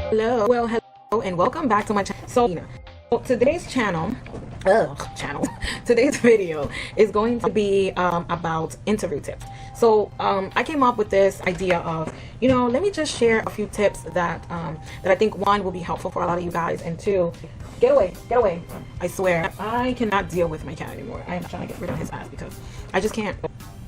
Hello, and welcome back to my channel. So today's today's video is going to be about interview tips. So I came up with this idea of, let me just share a few tips that I think, one, will be helpful for a lot of you guys, and two, get away. I swear, I cannot deal with my cat anymore. I'm trying to get rid of his ass because I just can't.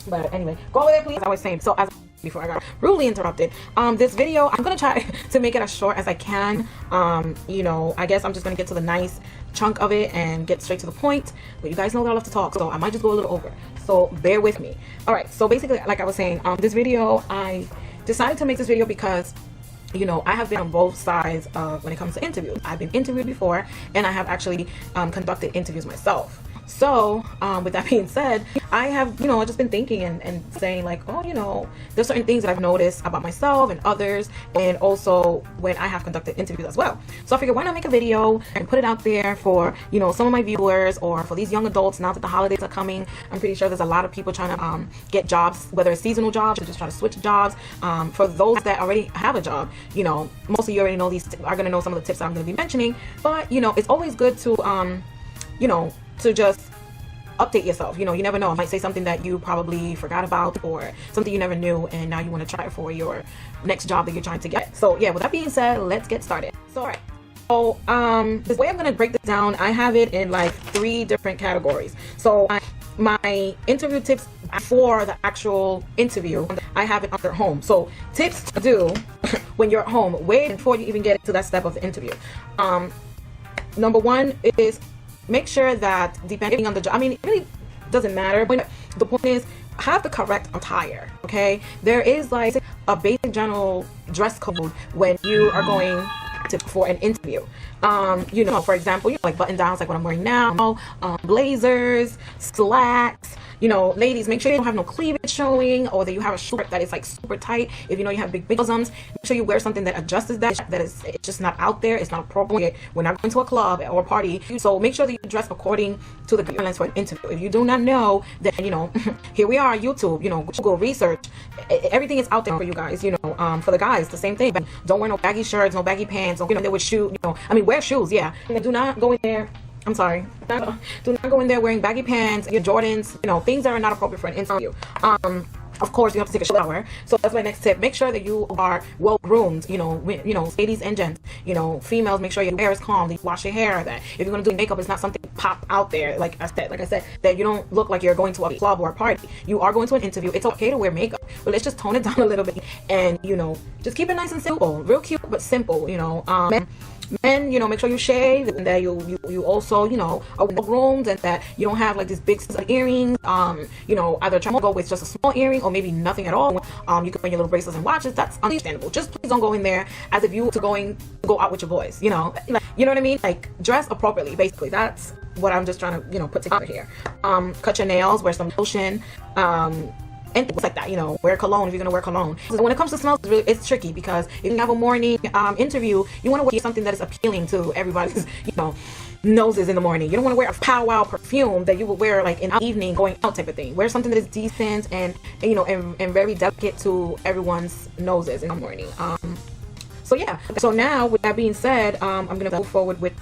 But anyway, go away, please. As I was saying, so as before I got rudely interrupted, this video, I'm gonna try to make it as short as I can. I guess I'm just gonna get to the nice chunk of it and get straight to the point, but you guys know that I love to talk, so I might just go a little over, so bear with me. All right, so basically, like I was saying, this video, I decided to make this video because I have been on both sides when it comes to interviews. I've been interviewed before, and I have actually conducted interviews myself. So with that being said, I have just been thinking and saying, like, there's certain things that I've noticed about myself and others, and also when I have conducted interviews as well. So I figured, why not make a video and put it out there for some of my viewers, or for these young adults now that the holidays are coming. I'm pretty sure there's a lot of people trying to get jobs, whether it's seasonal jobs or just trying to switch jobs. For those that already have a job, most of you already know are going to know some of the tips that I'm going to be mentioning, but it's always good to to just update yourself. You never know, I might say something that you probably forgot about, or something you never knew, and now you want to try it for your next job that you're trying to get. So yeah, with that being said, let's get started. So all right, so the way I'm going to break this down, I have it in like 3 different categories. So my interview tips for the actual interview, I have it under home. So tips to do when you're at home, way before you even get to that step of the interview. Number 1 is, make sure that, depending on the job, it really doesn't matter, but the point is, have the correct attire. Okay, there is like a basic general dress code when you are going for an interview. For example, like button downs, like what I'm wearing now, blazers, slacks. Ladies, make sure you don't have no cleavage showing, or that you have a short that is like super tight. If you have big bosoms, make sure you wear something that adjusts that is, it's just not out there, it's not appropriate. We're not going to a club or a party, so make sure that you dress according to the guidelines for an interview. If you do not know, then here we are, YouTube, Google research, everything is out there for you guys. For the guys, the same thing. Don't wear no baggy shirts, no baggy pants, or they would shoot, wear shoes, yeah. Do not go in there, I'm sorry, do not go in there wearing baggy pants, your Jordans, things that are not appropriate for an interview. Of course, you have to take a shower. So that's my next tip. Make sure that you are well groomed, ladies and gents, females, make sure your hair is calm, that you wash your hair, that if you're going to do makeup, it's not something pop out there, like I said, that you don't look like you're going to a club or a party. You are going to an interview. It's okay to wear makeup, but let's just tone it down a little bit, and just keep it nice and simple, real cute but simple. Men, make sure you shave, and that you also, are well groomed, and that you don't have like these big earrings. Either try to go with just a small earring, or maybe nothing at all. You can wear your little bracelets and watches. That's understandable. Just please don't go in there as if you were go out with your boys. You know what I mean? Like, dress appropriately. Basically, that's what I'm just trying to put together here. Cut your nails, wear some lotion. And things like that, wear cologne if you're gonna wear cologne. So when it comes to smells, it's tricky, because if you have a morning interview, you want to wear something that is appealing to everybody's noses in the morning. You don't want to wear a powwow perfume that you would wear like in the evening going out type of thing. Wear something that is decent and very delicate to everyone's noses in the morning. So yeah, so now with that being said, I'm gonna move forward with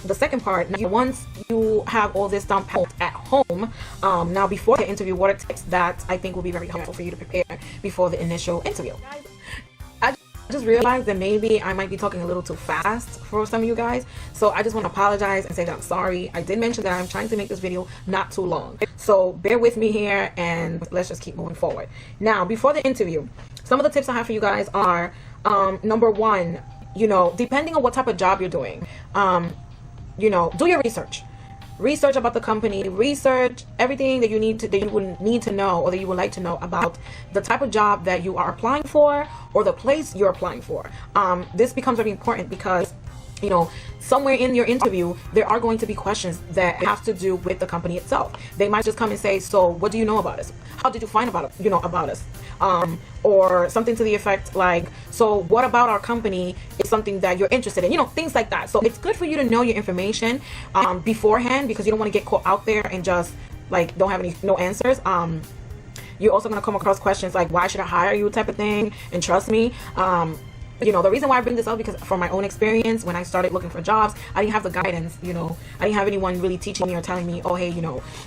the second part. Now, once you have all this done at home, now before the interview, what are tips that I think will be very helpful for you to prepare before the initial interview? I just realized that maybe I might be talking a little too fast for some of you guys, so I just want to apologize and say that I'm sorry. I did mention that I'm trying to make this video not too long, so bear with me here, and let's just keep moving forward. Now, before the interview, some of the tips I have for you guys are, number 1, depending on what type of job you're doing, do your research about the company, research everything that you would need to know, or that you would like to know about the type of job that you are applying for, or the place you're applying for. This becomes very important because somewhere in your interview, there are going to be questions that have to do with the company itself. They might just come and say, so what do you know about us? How did you find about us? Or something to the effect like, so what about our company is something that you're interested in? Things like that. So it's good for you to know your information beforehand, because you don't want to get caught out there and just like don't have no answers. You're also going to come across questions like, why should I hire you type of thing, and trust me, The reason why I bring this up, because from my own experience, when I started looking for jobs, I didn't have the guidance, I didn't have anyone really teaching me or telling me, oh, hey,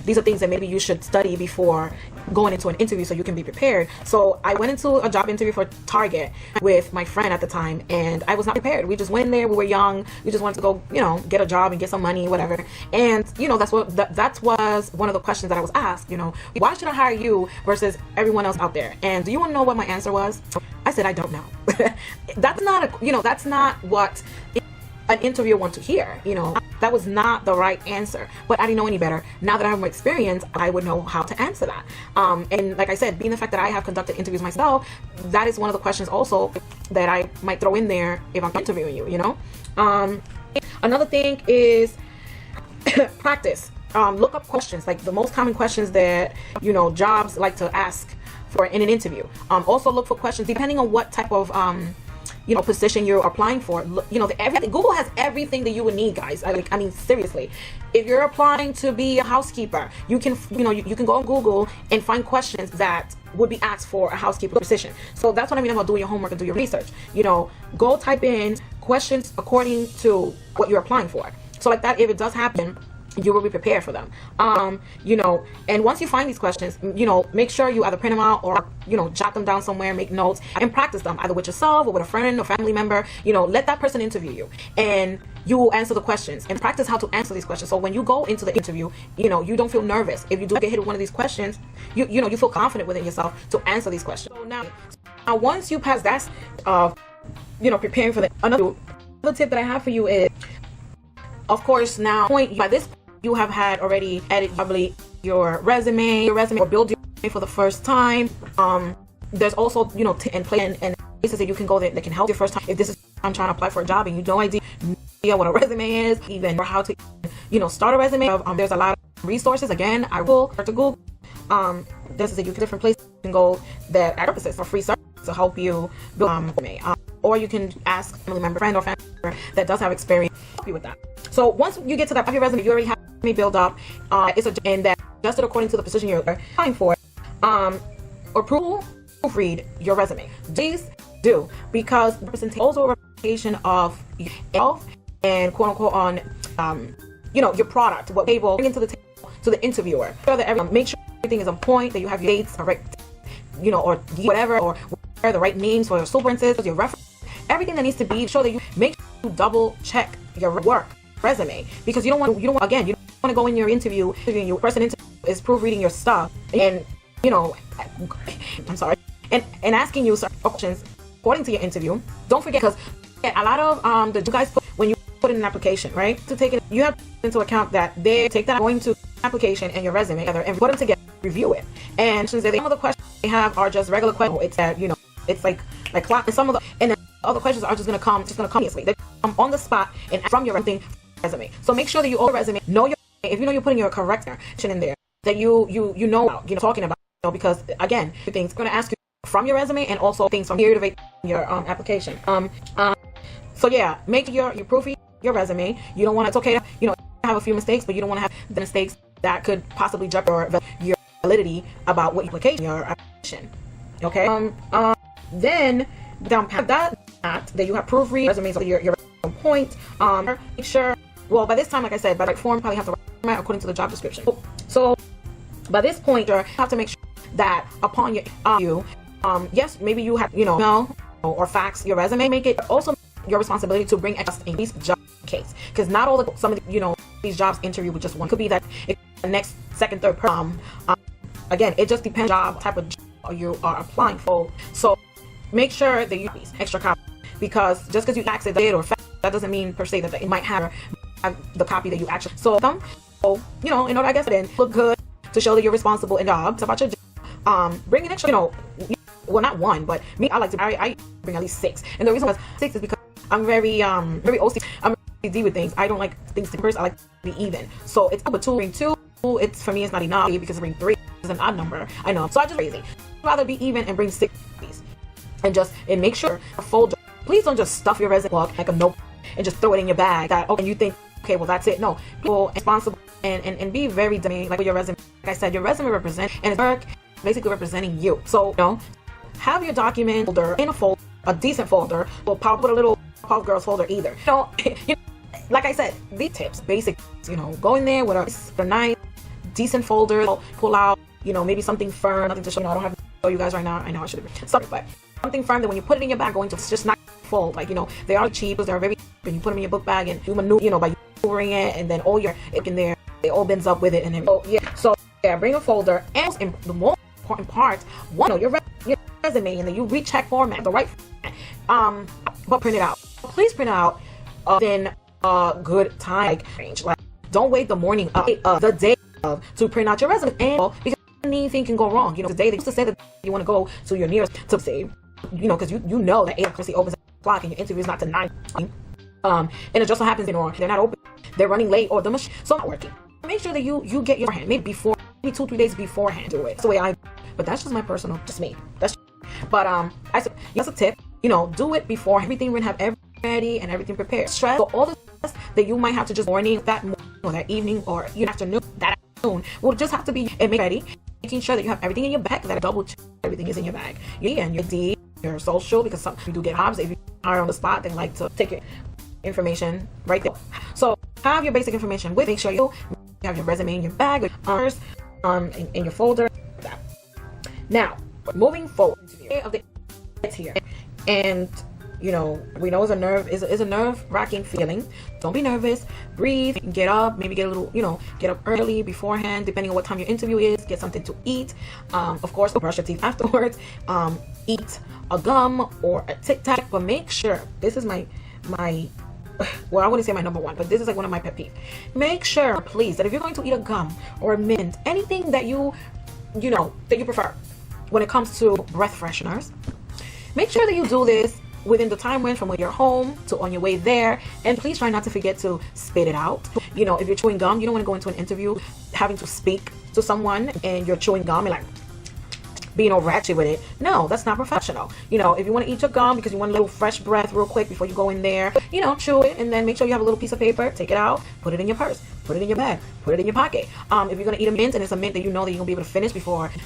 these are things that maybe you should study before going into an interview so you can be prepared. So I went into a job interview for Target with my friend at the time, and I was not prepared. We just went in there, we were young, we just wanted to go, get a job and get some money, whatever. And, that was one of the questions that I was asked, why should I hire you versus everyone else out there? And do you want to know what my answer was? I said, I don't know. That's not what an interviewer wants to hear. That was not the right answer, but I didn't know any better. Now that I have more experience, I would know how to answer that. And like I said, being the fact that I have conducted interviews myself, that is one of the questions also that I might throw in there if I'm interviewing you, Another thing is practice. Look up questions, like the most common questions that, jobs like to ask for in an interview. Also look for questions depending on what type of position you're applying for. Everything, Google has everything that you would need, guys. I mean seriously, if you're applying to be a housekeeper, you can you can go on Google and find questions that would be asked for a housekeeper position. So that's what I mean about doing your homework and do your research. Go type in questions according to what you're applying for. So like that, if it does happen, you will be prepared for them. And once you find these questions, make sure you either print them out or, jot them down somewhere, make notes and practice them either with yourself or with a friend or family member. Let that person interview you and you will answer the questions and practice how to answer these questions. So when you go into the interview, you don't feel nervous. If you do get hit with one of these questions, you feel confident within yourself to answer these questions. So now once you pass that, preparing for another tip that I have for you is, of course, by this point, you have had already edited probably your resume or build your resume for the first time. There's also, and places that you can go that can help your first time. If this is I'm trying to apply for a job and you no idea what a resume is, even or how to, start a resume. There's a lot of resources. Again, I will start to Google. There's different places you can go that are for free service to help you build a resume. Or you can ask a family member, friend or family member that does have experience to help you with that. So once you get to that part of your resume, you already have me build up. And that adjusted according to the position you're applying for. Or proofread your resume. Please do, because representation also a representation of yourself and quote unquote on your product, what table bring into the table to the interviewer. Make sure everything is on point, that you have your dates correct, or whatever, or the right names for your superintendents, your reference, everything that needs to be. Show that you make sure you double check your work resume, because you don't want to go in your interview, your person interview is proofreading your stuff and and asking you certain questions according to your interview. Don't forget, because a lot of you guys when you put in an application, right, to take it, you have to take into account that they take that going to application and your resume together and put them together, review it. And some of the questions they have are just regular questions. It's that it's like clock, and some of the and then other questions are just gonna come easily. They come on the spot and from your resume. So make sure that you resume if you're putting your correct in there, that you talking about, because again, things going to ask you from your resume and also things from here to your application. So yeah, make sure you proofread your resume. You don't want to. It's okay to have a few mistakes, but you don't want to have the mistakes that could possibly jeopardize your validity about what your application. Okay. Then down past that you have proofread resumes, so you're on point. Make sure. Well, by this time, like I said, by the form probably have to format according to the job description. So by this point, you have to make sure that upon your yes, maybe you have or fax your resume. Make it also your responsibility to bring extra in these job case, because not all some of these jobs interview with just one. Could be that the next, second, third person. Again, it just depends on the type of job you are applying for. So make sure that you use extra copy, because just because you fax it or fax, that doesn't mean per se that it might have the copy that you actually so in order, I guess, then look good to show that you're responsible in jobs about your job. Bring an extra, well, not one, but me, I like to I bring at least 6, and the reason why 6 is because I'm very OCD. I'm OCD with things. I don't like things to first. I like to be even. So it's but 2, bring 2. It's for me, it's not enough because bring 3 is an odd number. I know, so I just crazy. I'd rather be even and bring 6, and make sure a folder. Please don't just stuff your resume like a note and just throw it in your bag. And you think, okay, well that's it. No, people responsible and be very demanding, like with your resume. Like I said, your resume represents and it's basically representing you. So have your document folder in a folder a decent folder. Well, pop with a little Puff Girls folder either. Like I said, these tips, basic, go in there with a nice, decent folder, pull out, maybe something firm, nothing to show. I don't have to show you guys right now. I know I should have, sorry, but something firm that when you put it in your bag, it's just not fold. Like, they are cheap, they're very cheap, and you put them in your book bag and you maneuver, by maneuvering it, and then all your in there, it all bends up with it and everything. So bring a folder, and the most important part, your resume, and then you recheck format, the right format, but print it out. Please print out within a good time range. Like, don't wait the morning of the day of to print out your resume, and because anything can go wrong. The day they used to say that you want to go to your nearest to save, because you know that 8 o'clock opens at 8 o'clock and your interview is not to 9. And it just so happens they're not open, they're running late, or the machine so not working. Make sure that you get your hand maybe 2-3 days beforehand. Do it. That's the way but that's just my personal, just me. But that's a tip. Do it before everything. We're gonna have everything ready and everything prepared. Stress. So all the stress that you might have to just morning, that morning, or that evening, or afternoon, that afternoon will just have to be and make ready. Making sure that you have everything in your bag. That double check everything is in your bag. And your D, your social, because some you do get jobs. If you are on the spot, they like to take your information right there. So have your basic information with. Make sure you have your resume in your bag, in your folder. Now, moving forward, day of the here, and we know it's a nerve-wracking feeling. Don't be nervous. Breathe. Get up. Maybe get a little, get up early beforehand, depending on what time your interview is. Get something to eat. Of course, brush your teeth afterwards. Eat a gum or a Tic Tac. But make sure, this is my well, I wouldn't say my number one, but this is like one of my pet peeves. Make sure, please, that if you're going to eat a gum or a mint, anything that you prefer when it comes to breath fresheners, make sure that you do this within the time range from when you're home to on your way there. And please try not to forget to spit it out. If you're chewing gum, you don't want to go into an interview having to speak to someone and you're chewing gum and like being all ratchet with it. No, that's not professional. If you want to eat your gum because you want a little fresh breath real quick before you go in there, chew it, and then make sure you have a little piece of paper, take it out, put it in your purse, put it in your bag, put it in your pocket. If you're going to eat a mint and it's a mint that that you're going to be able to finish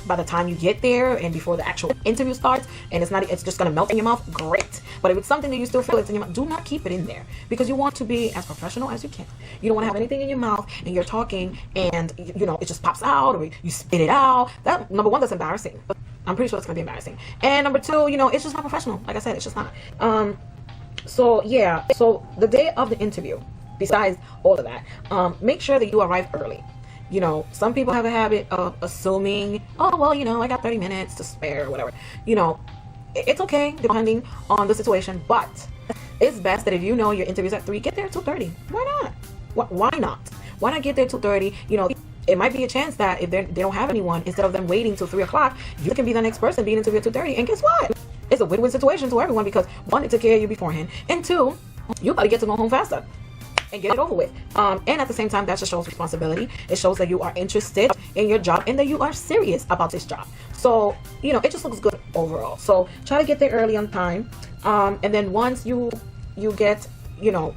by the time you get there and before the actual interview starts, and it's just going to melt in your mouth, great. But if it's something that you still feel it's in your mouth, do not keep it in there, because you want to be as professional as you can. You don't want to have anything in your mouth and you're talking and it just pops out, or you spit it out. That, number one, that's embarrassing. I'm pretty sure it's going to be embarrassing. And number two, it's just not professional. Like I said, it's just not. So the day of the interview, besides all of that, make sure that you arrive early. Some people have a habit of assuming, oh, well, I got 30 minutes to spare or whatever. It's okay depending on the situation, but it's best that if your interview's at 3, get there at 2:30. Why not? Why not? Why not get there at 2:30? It might be a chance that if they don't have anyone, instead of them waiting till 3 o'clock, you can be the next person being interviewed at 2:30. And guess what? It's a win-win situation to everyone, because one, it took care of you beforehand, and two, you probably get to go home faster and get it over with. And at the same time, that just shows responsibility. It shows that you are interested in your job and that you are serious about this job. So, it just looks good overall. So try to get there early on time. And then once you get,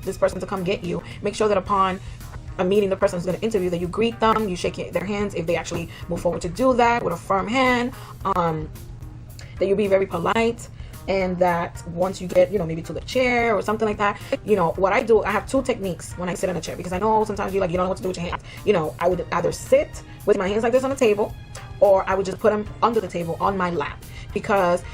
this person to come get you, make sure that upon meeting the person who's going to interview, that you greet them, you shake their hands if they actually move forward to do that with a firm hand, that you be very polite, and that once you get, maybe to the chair or something like that, what I do, I have 2 techniques when I sit in a chair, because I know sometimes you don't know what to do with your hands. I would either sit with my hands like this on the table, or I would just put them under the table on my lap, because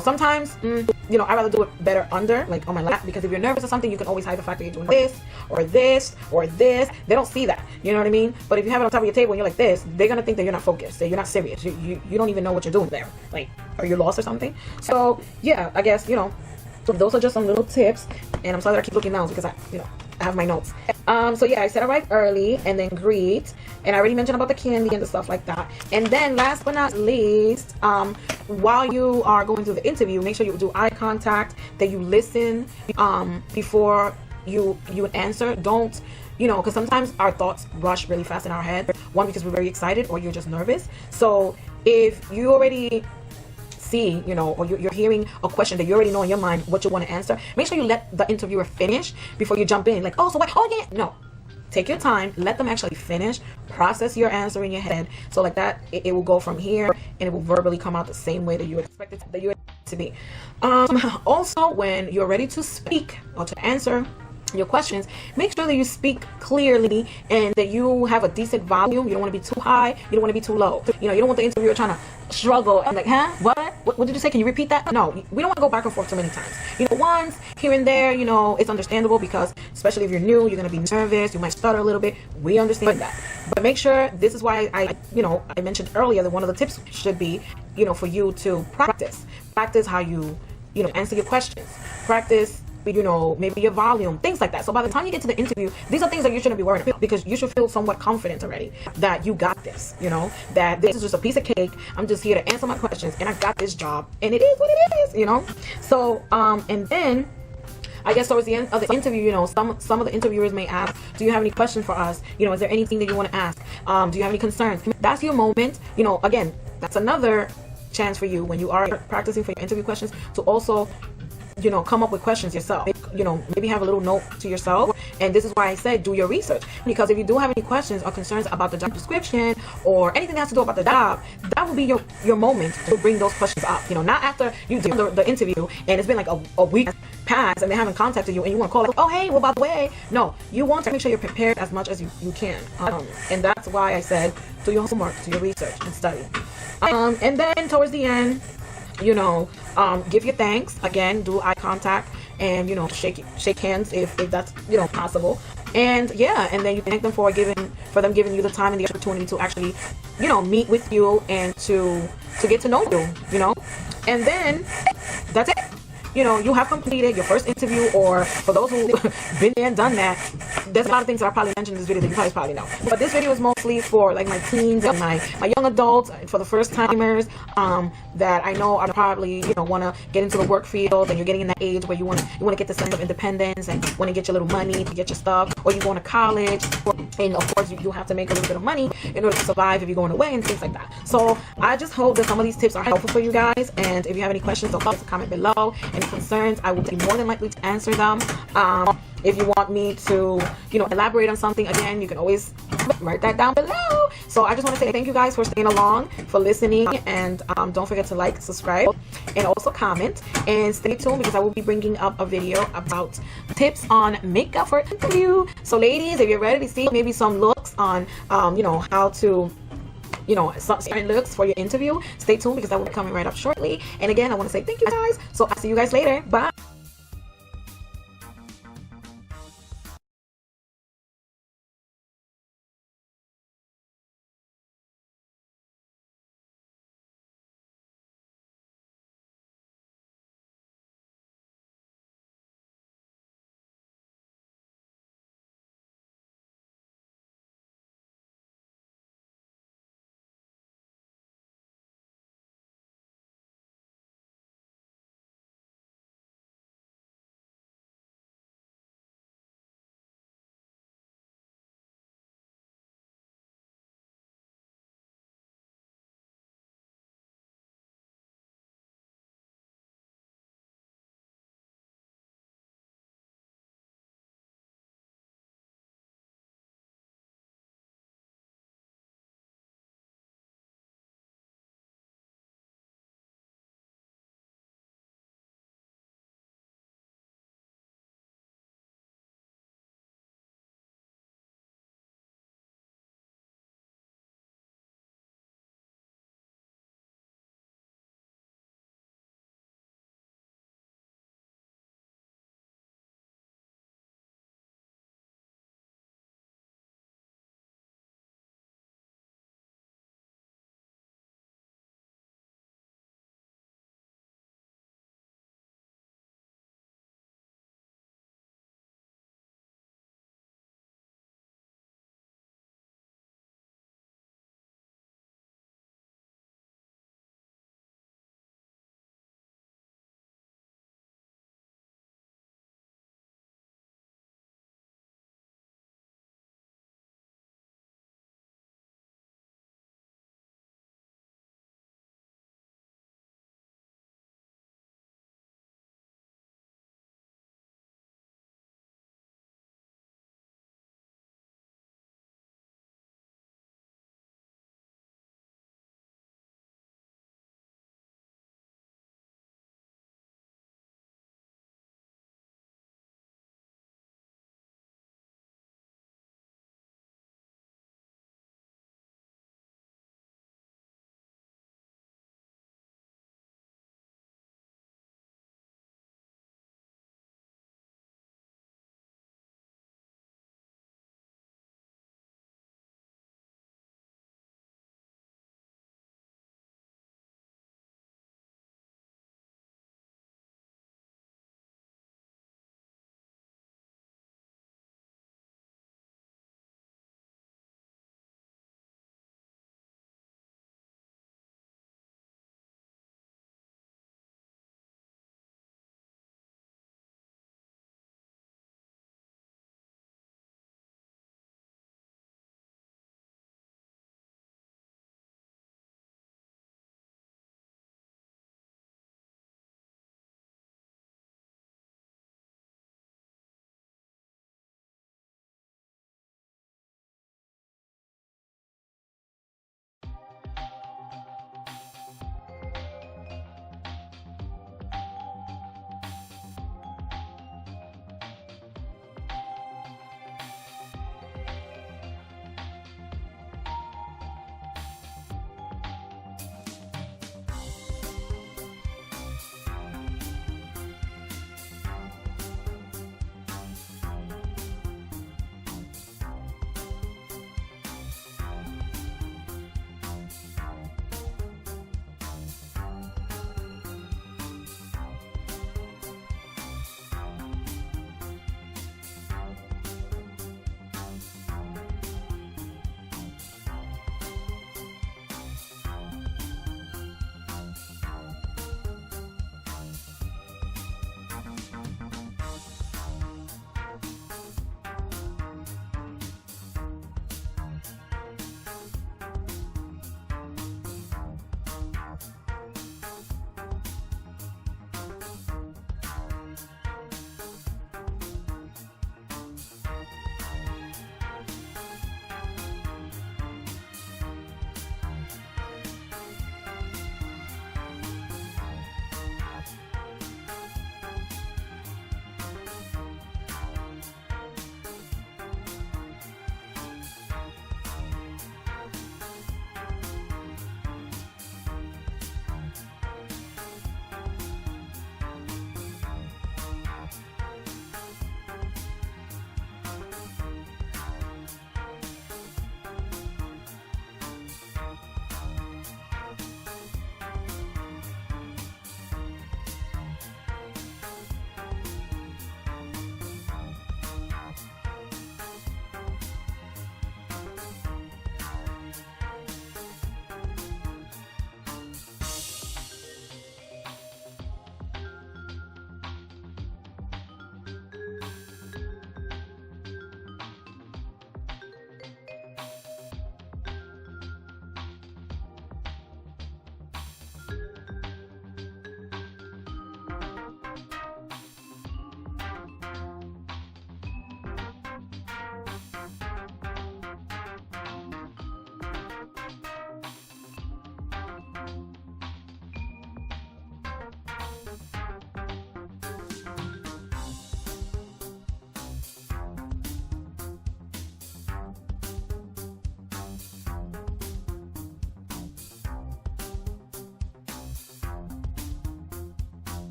sometimes, I'd rather do it better under, like on my lap, because if you're nervous or something, you can always hide the fact that you're doing this, or this, or this. They don't see that, you know what I mean? But if you have it on top of your table and you're like this, they're going to think that you're not focused, that you're not serious. You don't even know what you're doing there. Like, are you lost or something? So, yeah, I guess, those are just some little tips. And I'm sorry that I keep looking down, because I have my notes. So yeah, I said arrive early and then greet, and I already mentioned about the candy and the stuff like that. And then last but not least, while you are going through the interview, make sure you do eye contact, that you listen before you answer. Don't, because sometimes our thoughts rush really fast in our head. One, because we're very excited, or you're just nervous. So if you already see, or you're hearing a question that you already know in your mind what you want to answer, make sure you let the interviewer finish before you jump in. Like, oh, so what? Oh, yeah. No. take your time, let them actually finish, process your answer in your head. So like that, it will go from here and it will verbally come out the same way that you expect it to be. Also, when you're ready to speak or to answer your questions, make sure that you speak clearly and that you have a decent volume. You don't want to be too high, you don't want to be too low. You know, you don't want the interviewer trying to struggle and like, huh, what did you say, can you repeat that? No, we don't want to go back and forth too many times. You know, once here and there, you know, it's understandable, because especially if you're new, you're going to be nervous, you might stutter a little bit. We understand that, but make sure, this is why I mentioned earlier that one of the tips should be, you know, for you to practice how you answer your questions, practice, you know, maybe your volume, things like that. So by the time you get to the interview, these are things that you shouldn't be worried about, because you should feel somewhat confident already that you got this, you know, that this is just a piece of cake. I'm just here to answer my questions and I got this job and it is what it is, you know. So and then I guess towards the end of the interview, you know, some of the interviewers may ask, do you have any questions for us? You know, is there anything that you want to ask? Do you have any concerns? That's your moment. You know, again, that's another chance for you when you are practicing for your interview questions to also, you know, come up with questions yourself. You know, maybe have a little note to yourself. And this is why I said do your research, because if you do have any questions or concerns about the job description or anything that has to do about the job, that will be your moment to bring those questions up. You know, not after you do the interview and it's been like a week past and they haven't contacted you and you want to call like, oh hey, well by the way. No, you want to make sure you're prepared as much as you can. And that's why I said do your homework, do your research and study. And then towards the end, you know, give your thanks. Again, do eye contact and, you know, shake hands if that's, you know, possible. And yeah, and then you thank them for them giving you the time and the opportunity to actually, you know, meet with you and to get to know you, you know. And then that's it. You know, you have completed your first interview, or for those who've been there and done that, there's a lot of things that I probably mentioned in this video that you guys probably know. But this video is mostly for like my teens and my young adults, for the first timers that I know are probably, you know, want to get into the work field, and you're getting in that age where you want to get the sense of independence and want to get your little money to get your stuff, or you're going to college, and of course you have to make a little bit of money in order to survive if you're going away and things like that. So I just hope that some of these tips are helpful for you guys, and if you have any questions, don't forget to comment below. Any concerns, I will be more than likely to answer them. If you want me to, you know, elaborate on something, again, you can always write that down below. So I just want to say thank you guys for staying along, for listening, and don't forget to like, subscribe, and also comment, and stay tuned because I will be bringing up a video about tips on makeup for interview. So ladies, if you're ready to see maybe some looks on you know, how to, you know, certain looks for your interview, stay tuned because that will be coming right up shortly. And again, I want to say thank you guys. So I'll see you guys later. Bye.